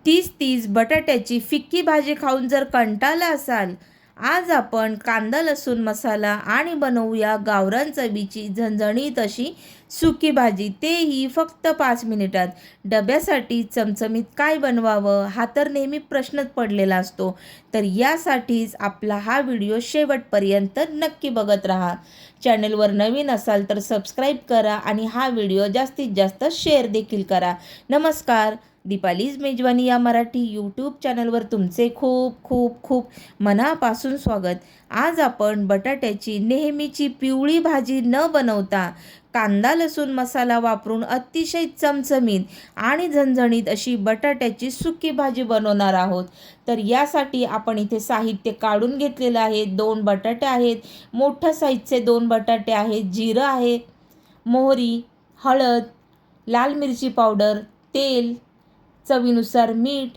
तीच बटाट्याची फिक्की भाजी खाऊन जर कंटाळला असाल, आज आपण कांदा लसूण मसाला आणि बनवूया गावरान चवीची झणझणीत अशी सुकी भाजी, तेही फक्त 5 मिनिटात. डब्यासाठी चमचमीत काय बनवावं हा तर नेहमी प्रश्नच पडलेला असतो. तर यासाठीच आपला हा व्हिडिओ शेवटपर्यंत नक्की बघत राहा. चॅनलवर नवीन असाल तर सबस्क्राईब करा आणि हा व्हिडिओ जास्तीत जास्त शेअर देखील करा. नमस्कार, दीपालीज मेजवानी या मराठी यूट्यूब चॅनलवर तुमचे खूप खूप खूप मनापासून स्वागत. आज आपण बटाट्याची नेहमीची पिवळी भाजी न बनवता कांदा लसूण मसाला वापरून अतिशय चमचमीत आणि झणझणीत अशी बटाट्याची सुकी भाजी बनवणार आहोत. तर यासाठी आपण इथे साहित्य काढून घेतलेलं आहे. 2 बटाटे आहेत, मोठ्या साईजचे 2 बटाटे आहेत, जिरं आहे, मोहरी, हळद, लाल मिरची पावडर, तेल, चवीनुसार मीठ,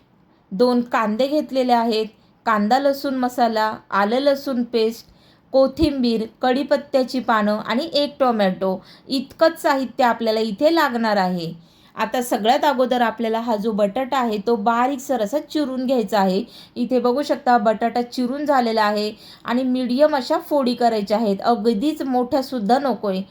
2 कांदे घेतलेले आहेत, कांदा लसूण मसाला, आलं लसूण पेस्ट, कोथिंबीर, कढीपत्त्याची पानं आणि 1 टोमॅटो. इतकंच साहित्य आपल्याला इथे लागणार आहे. आता सगळ्यात अगोदर आपल्याला हा जो बटाटा आहे तो बारीकसर असा चिरून घ्यायचा आहे. इथे बघू शकता बटाटा चिरून झालेला आहे आणि मीडियम अशा फोडी करायच्या आहेत. अगदीच मोठ्यासुद्धा नको आहे.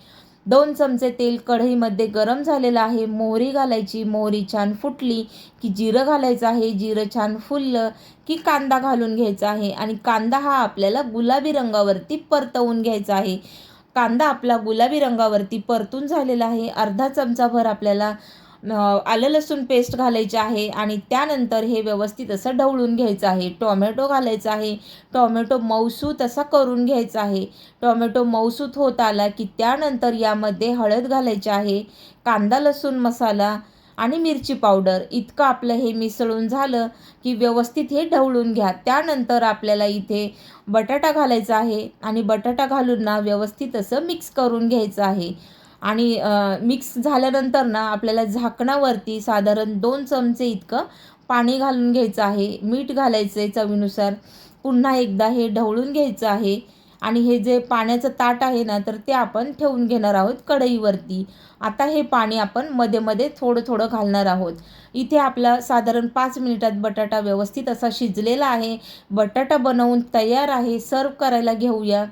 2 चमचे तेल कढईमध्ये गरम झालेलं आहे. मोहरी घालायची. मोहरी छान फुटली की जिरं घालायचं आहे. जिरं छान फुललं की कांदा घालून घ्यायचा आहे आणि कांदा हा आपल्याला गुलाबी रंगावरती परतवून घ्यायचा आहे. कांदा आपला गुलाबी रंगावरती परतून झालेला आहे. अर्धा चमचाभर आपल्याला आलं लसूण पेस्ट घालायची आहे आणि त्यानंतर हे व्यवस्थित असं ढवळून घ्यायचं आहे. टोमॅटो घालायचा आहे. टोमॅटो मऊसूत असा करून घ्यायचा आहे. टोमॅटो मऊसूत होत आला की त्यानंतर यामध्ये हळद घालायची आहे, कांदा लसूण मसाला आणि मिरची पावडर. इतकं आपलं हे मिसळून झालं की व्यवस्थित हे ढवळून घ्या. त्यानंतर आपल्याला इथे बटाटा घालायचा आहे आणि बटाटा घालून ना व्यवस्थित असं मिक्स करून घ्यायचं आहे. आणि मिक्स झाल्यानंतर ना आपल्याला झाकणावरती साधारण 2 चमचे इतकं पाणी घालून घ्यायचं आहे. मीठ घालायचं आहे चवीनुसार. पुन्हा एकदा हे ढवळून घ्यायचं आहे आणि हे जे पाण्याचं ताट आहे ना तर ते आपण ठेवून घेणार आहोत कढईवरती. आता हे पाणी आपण मध्ये मध्ये थोडं थोडं घालणार आहोत. इथे आपला साधारण 5 मिनिटात बटाटा व्यवस्थित असा शिजलेला आहे. बटाटा बनवून तयार आहे. सर्व करायला घेऊया.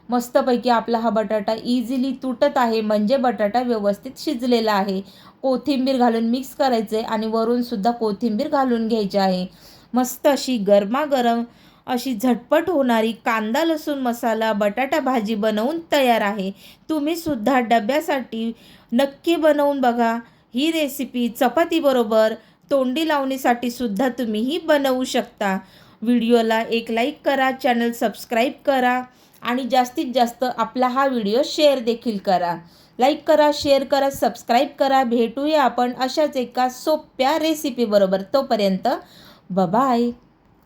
मस्तपैकी आपला हा बटाटा इझिली तुटत आहे, म्हणजे बटाटा व्यवस्थित शिजलेला आहे. कोथिंबीर घालून मिक्स करायचे आणि वरूनसुद्धा कोथिंबीर घालून घ्यायची आहे. मस्त अशी गरमागरम अशी झटपट होणारी कांदा लसूण मसाला बटाटा भाजी बनवून तयार आहे. तुम्हीसुद्धा डब्यासाठी नक्की बनवून बघा. ही रेसिपी चपातीबरोबर तोंडी लावणीसाठी सुद्धा तुम्ही ही बनवू शकता. व्हिडिओला एक लाईक करा, चॅनल सबस्क्राईब करा आणि जास्तीत जास्त आपला हा व्हिडिओ शेअर देखील करा. लाईक करा, शेअर करा, सबस्क्राईब करा. भेटूया आपण अशाच एका सोप्या रेसिपीबरोबर. तोपर्यंत बाय.